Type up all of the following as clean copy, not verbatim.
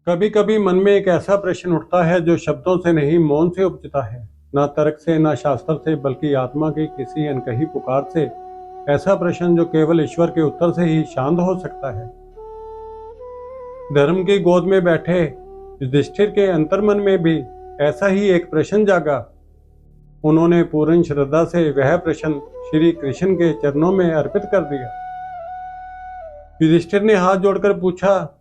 कभी कभी मन में एक ऐसा प्रश्न उठता है जो शब्दों से नहीं मौन से उपजता है। ना तर्क से ना शास्त्र से बल्कि आत्मा की किसी अनकही पुकार से। ऐसा प्रश्न जो केवल ईश्वर के उत्तर से ही शांत हो सकता है। धर्म की गोद में बैठे युधिष्ठिर के अंतर्मन में भी ऐसा ही एक प्रश्न जागा। उन्होंने पूर्ण श्रद्धा से वह प्रश्न श्री कृष्ण के चरणों में अर्पित कर दिया। युधिष्ठिर ने हाथ जोड़कर पूछा,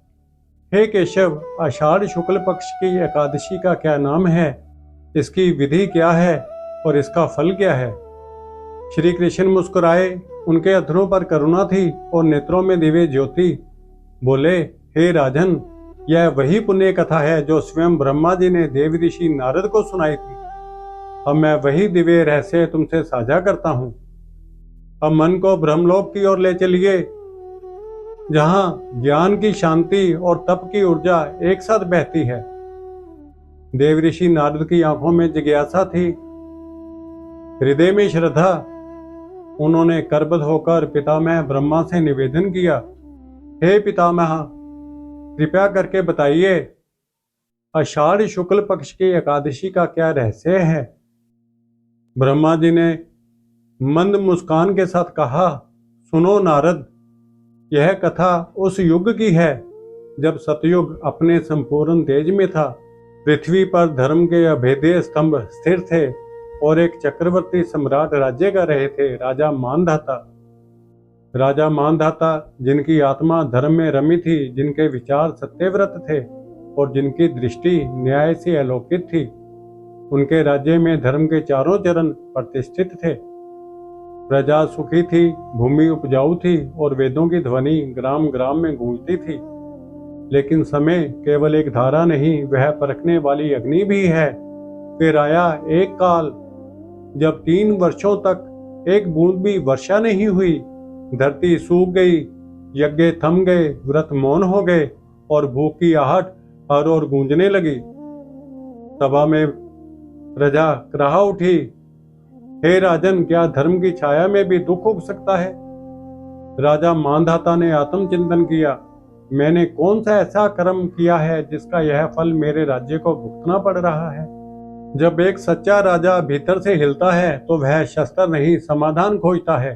हे केशव, आषाढ़ शुक्ल पक्ष की एकादशी का क्या नाम है? इसकी विधि क्या है और इसका फल क्या है? श्री कृष्ण मुस्कुराए। उनके अधरों पर करुणा थी और नेत्रों में दिव्य ज्योति। बोले, हे राजन, यह वही पुण्य कथा है जो स्वयं ब्रह्मा जी ने देव ऋषि नारद को सुनाई थी। अब मैं वही दिव्य रहस्य तुमसे साझा करता हूं। अब मन को ब्रह्मलोक की ओर ले चलिए, जहां ज्ञान की शांति और तप की ऊर्जा एक साथ बहती है। देव ऋषि नारद की आंखों में जिज्ञासा थी, हृदय में श्रद्धा। उन्होंने करबद्ध होकर पितामह ब्रह्मा से निवेदन किया, हे पितामह, कृपया करके बताइए, आषाढ़ शुक्ल पक्ष की एकादशी का क्या रहस्य है? ब्रह्मा जी ने मंद मुस्कान के साथ कहा, सुनो नारद, यह कथा उस युग की है जब सतयुग अपने संपूर्ण तेज में था। पृथ्वी पर धर्म के अभेद्य स्तंभ स्थिर थे और एक चक्रवर्ती सम्राट राज्य कर रहे थे, राजा मानधाता। राजा मानधाता, जिनकी आत्मा धर्म में रमी थी, जिनके विचार सत्यव्रत थे और जिनकी दृष्टि न्याय से आलोकित थी। उनके राज्य में धर्म के चारों चरण प्रतिष्ठित थे। प्रजा सुखी थी, भूमि उपजाऊ थी और वेदों की ध्वनि ग्राम ग्राम में गूंजती थी। लेकिन समय केवल एक धारा नहीं, वह परखने वाली अग्नि भी है। फिर आया एक काल जब 3 वर्षों तक एक बूंद भी वर्षा नहीं हुई। धरती सूख गई, यज्ञ थम गए, व्रत मौन हो गए और भूख की आहट हर ओर गूंजने लगी। सभा में प्रजा कराह उठी, हे राजन, क्या धर्म की छाया में भी दुख उग सकता है? राजा मानधाता ने आत्मचिंतन किया, मैंने कौन सा ऐसा कर्म किया है जिसका यह फल मेरे राज्य को भुगतना पड़ रहा है? जब एक सच्चा राजा भीतर से हिलता है तो वह शस्त्र नहीं, समाधान खोजता है।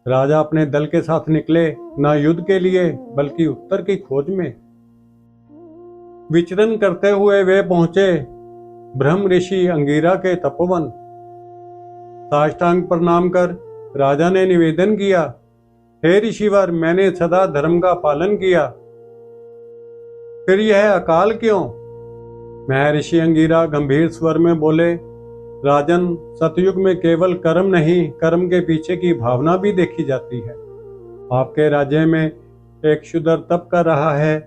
राजा अपने दल के साथ निकले, न युद्ध के लिए बल्कि उत्तर की खोज में। विचरण करते हुए वे पहुंचे ब्रह्म ऋषि अंगिरा के तपोवन। साष्टांग प्रणाम कर राजा ने निवेदन किया, हे ऋषिवर, मैंने सदा धर्म का पालन किया, फिर यह अकाल क्यों? महर्षि अंगिरा गंभीर स्वर में बोले, राजन, सतयुग में केवल कर्म नहीं, कर्म के पीछे की भावना भी देखी जाती है। आपके राज्य में एक शूद्र तप कर रहा है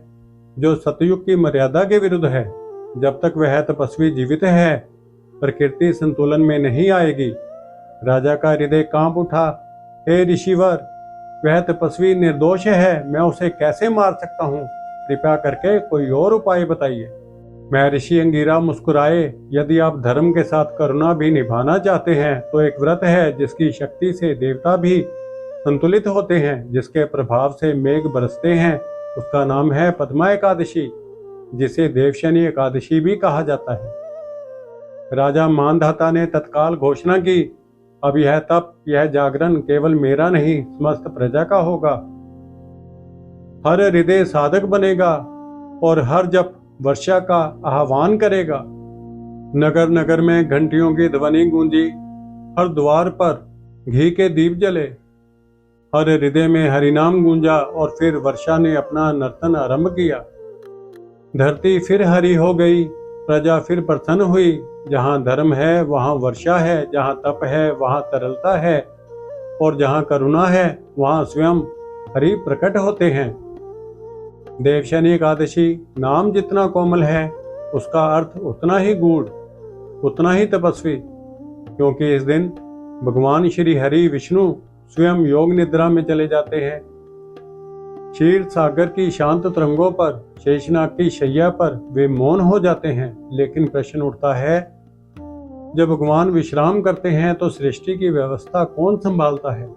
जो सतयुग की मर्यादा के विरुद्ध है। जब तक वह तपस्वी जीवित है, प्रकृति संतुलन में नहीं आएगी। राजा का हृदय कांप उठा, हे ऋषिवर, वह तपस्वी निर्दोष है, मैं उसे कैसे मार सकता हूँ? कृपया करके कोई और उपाय बताइए। महर्षि अंगिरा मुस्कुराए, यदि आप धर्म के साथ करुणा भी निभाना चाहते हैं तो एक व्रत है जिसकी शक्ति से देवता भी संतुलित होते हैं, जिसके प्रभाव से मेघ बरसते हैं। उसका नाम है पद्मा एकादशी, जिसे देवशनी एकादशी भी कहा जाता है। राजा मानधाता ने तत्काल घोषणा की, अब यह तप, यह जागरण केवल मेरा नहीं, समस्त प्रजा का होगा। हर हृदय साधक बनेगा और हर जप वर्षा का आह्वान करेगा। नगर नगर में घंटियों की ध्वनि गूंजी, हर द्वार पर घी के दीप जले, हर हृदय में हरिनाम गूंजा और फिर वर्षा ने अपना नर्तन आरंभ किया। धरती फिर हरी हो गई, प्रजा फिर प्रसन्न हुई। जहां धर्म है वहां वर्षा है, जहां तप है वहां तरलता है और जहां करुणा है वहां स्वयं हरि प्रकट होते हैं। देवशनी एकादशी नाम जितना कोमल है, उसका अर्थ उतना ही गूढ़, उतना ही तपस्वी, क्योंकि इस दिन भगवान श्री हरि विष्णु स्वयं योग निद्रा में चले जाते हैं। क्षीर सागर की शांत तरंगों पर, शेषनाग की शैया पर वे मौन हो जाते हैं। लेकिन प्रश्न उठता है, जब भगवान विश्राम करते हैं तो सृष्टि की व्यवस्था कौन संभालता है?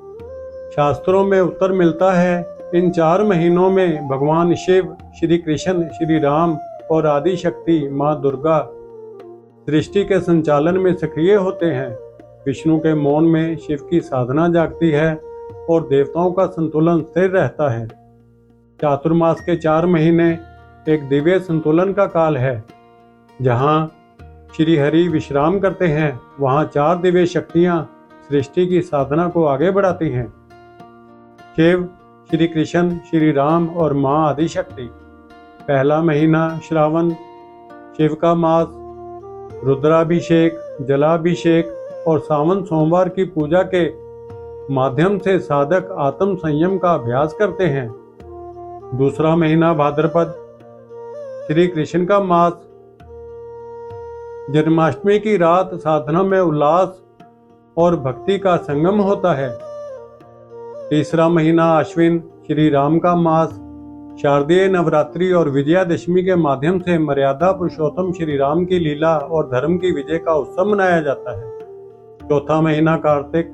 शास्त्रों में उत्तर मिलता है, इन 4 महीनों में भगवान शिव, श्री कृष्ण, श्री राम और आदि शक्ति माँ दुर्गा सृष्टि के संचालन में सक्रिय होते हैं। विष्णु के मौन में शिव की साधना जागती है और देवताओं का संतुलन स्थिर रहता है। चातुर्मास के 4 महीने एक दिव्य संतुलन का काल है। जहाँ श्री हरि विश्राम करते हैं, वहाँ 4 दिव्य शक्तियाँ सृष्टि की साधना को आगे बढ़ाती हैं। शिव, श्री कृष्ण, श्री राम और माँ आदि शक्ति। पहला महीना श्रावण, शिव का मास, रुद्राभिषेक, जलाभिषेक और सावन सोमवार की पूजा के माध्यम से साधक आत्म संयम का अभ्यास करते हैं। दूसरा महीना भाद्रपद, श्री कृष्ण का मास, जन्माष्टमी की रात साधना में उल्लास और भक्ति का संगम होता है। तीसरा महीना आश्विन, श्री राम का मास, शारदीय नवरात्रि और विजयादशमी के माध्यम से मर्यादा पुरुषोत्तम श्री राम की लीला और धर्म की विजय का उत्सव मनाया जाता है। चौथा महीना कार्तिक,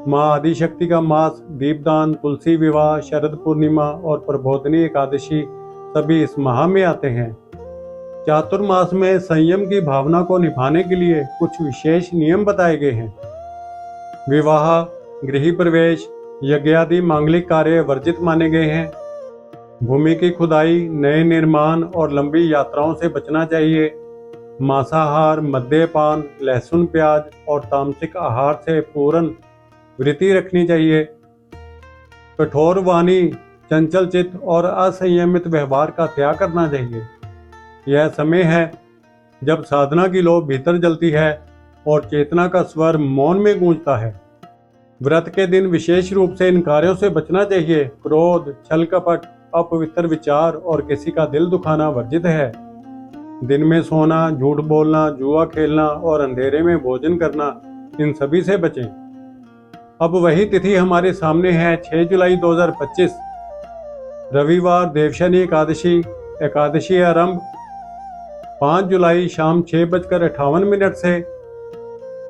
माँ आदिशक्ति का मास, दीपदान, तुलसी विवाह, शरद पूर्णिमा और प्रबोधनी एकादशी सभी इस माह में आते हैं। चातुर्मास में संयम की भावना को निभाने के लिए कुछ विशेष नियम बताए गए हैं। विवाह, गृह प्रवेश, यज्ञ आदि मांगलिक कार्य वर्जित माने गए हैं। भूमि की खुदाई, नए निर्माण और लंबी यात्राओं से बचना चाहिए। मांसाहार, मद्यपान, लहसुन, प्याज और तामसिक आहार से पूर्ण वृत्ति रखनी चाहिए। कठोर वाणी, चंचल चित्त और असंयमित व्यवहार का त्याग करना चाहिए। यह समय है जब साधना की लौ भीतर जलती है और चेतना का स्वर मौन में गूंजता है। व्रत के दिन विशेष रूप से इन कार्यों से बचना चाहिए। क्रोध, छल कपट, अपवित्र विचार और किसी का दिल दुखाना वर्जित है। दिन में सोना, झूठ बोलना, जुआ खेलना और अंधेरे में भोजन करना, इन सभी से बचें। अब वही तिथि हमारे सामने है, 6 जुलाई 2025, रविवार, देवशनी एकादशी। एकादशी आरंभ 5 जुलाई शाम 6:58 से।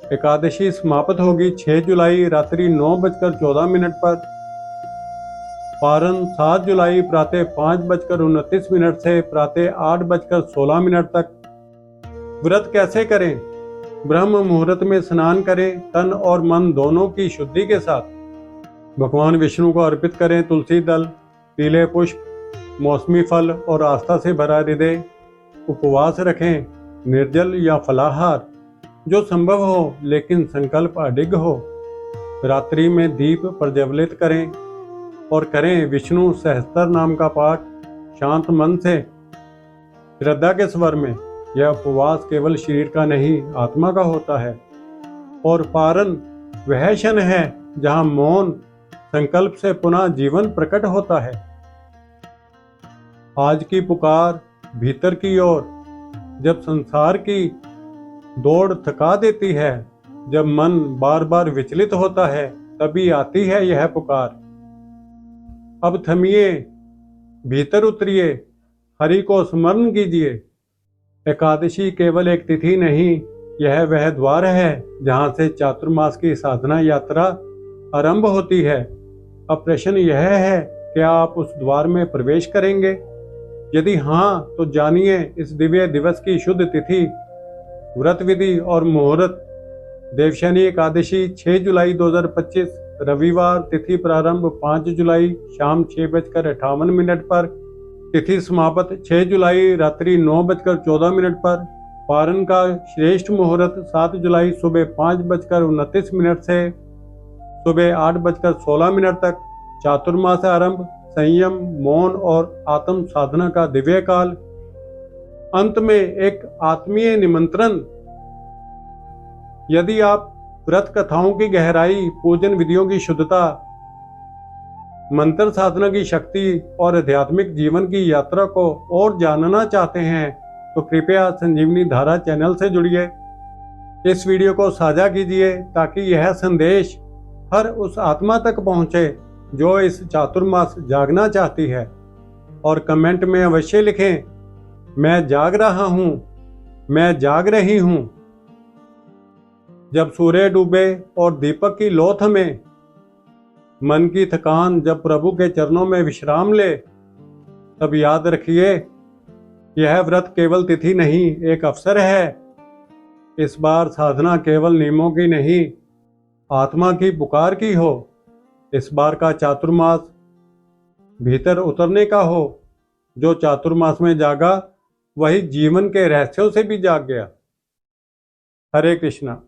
एकादशी समाप्त होगी 6 जुलाई रात्रि 9:14 पर। पारण 7 जुलाई प्रातः 5:29 से प्रातः 8:16 तक। व्रत कैसे करें? ब्रह्म मुहूर्त में स्नान करें, तन और मन दोनों की शुद्धि के साथ। भगवान विष्णु को अर्पित करें तुलसी दल, पीले पुष्प, मौसमी फल और आस्था से भरा हृदय। उपवास रखें, निर्जल या फलाहार जो संभव हो, लेकिन संकल्प अडिग हो। रात्रि में दीप प्रज्वलित करें और करें विष्णु सहस्त्र नाम का पाठ शांत मन से, श्रद्धा के स्वर में। यह उपवास केवल शरीर का नहीं, आत्मा का होता है। और पारण वह क्षण है जहां मौन संकल्प से पुनः जीवन प्रकट होता है। आज की पुकार भीतर की ओर, जब संसार की दौड़ थका देती है, जब मन बार बार विचलित होता है, तभी आती है यह पुकार। अब थमिए, भीतर उतरिए, हरि को स्मरण कीजिए। एकादशी केवल एक तिथि नहीं, यह वह द्वार है जहां से चातुर्मास की साधना यात्रा आरंभ होती है। अब प्रश्न यह है, क्या आप उस द्वार में प्रवेश करेंगे? यदि हाँ, तो जानिए इस दिव्य दिवस की शुद्ध तिथि, व्रत विधि और मुहूर्त। देवशनी एकादशी 6 जुलाई 2025, रविवार। तिथि प्रारंभ 5 जुलाई शाम 6:58 पर। तिथि समाप्त 6 जुलाई रात्रि 9:14 पर। पारण का श्रेष्ठ मुहूर्त 7 जुलाई सुबह 5:29 से सुबह 8:16 तक। चातुर्मास आरंभ, संयम, मौन और आत्म साधना का दिव्य काल। अंत में एक आत्मीय निमंत्रण। यदि आप व्रत कथाओं की गहराई, पूजन विधियों की शुद्धता, मंत्र साधना की शक्ति और आध्यात्मिक जीवन की यात्रा को और जानना चाहते हैं, तो कृपया संजीवनी धारा चैनल से जुड़िए। इस वीडियो को साझा कीजिए ताकि यह संदेश हर उस आत्मा तक पहुंचे जो इस चातुर्मास जागना चाहती है। और कमेंट में अवश्य लिखें, मैं जाग रहा हूं, मैं जाग रही हूं। जब सूर्य डूबे और दीपक की लौ थमे, मन की थकान जब प्रभु के चरणों में विश्राम ले, तब याद रखिए, यह व्रत केवल तिथि नहीं, एक अवसर है। इस बार साधना केवल नियमों की नहीं, आत्मा की पुकार की हो। इस बार का चातुर्मास भीतर उतरने का हो। जो चातुर्मास में जागा, वही जीवन के रहस्यों से भी जाग गया। हरे कृष्णा।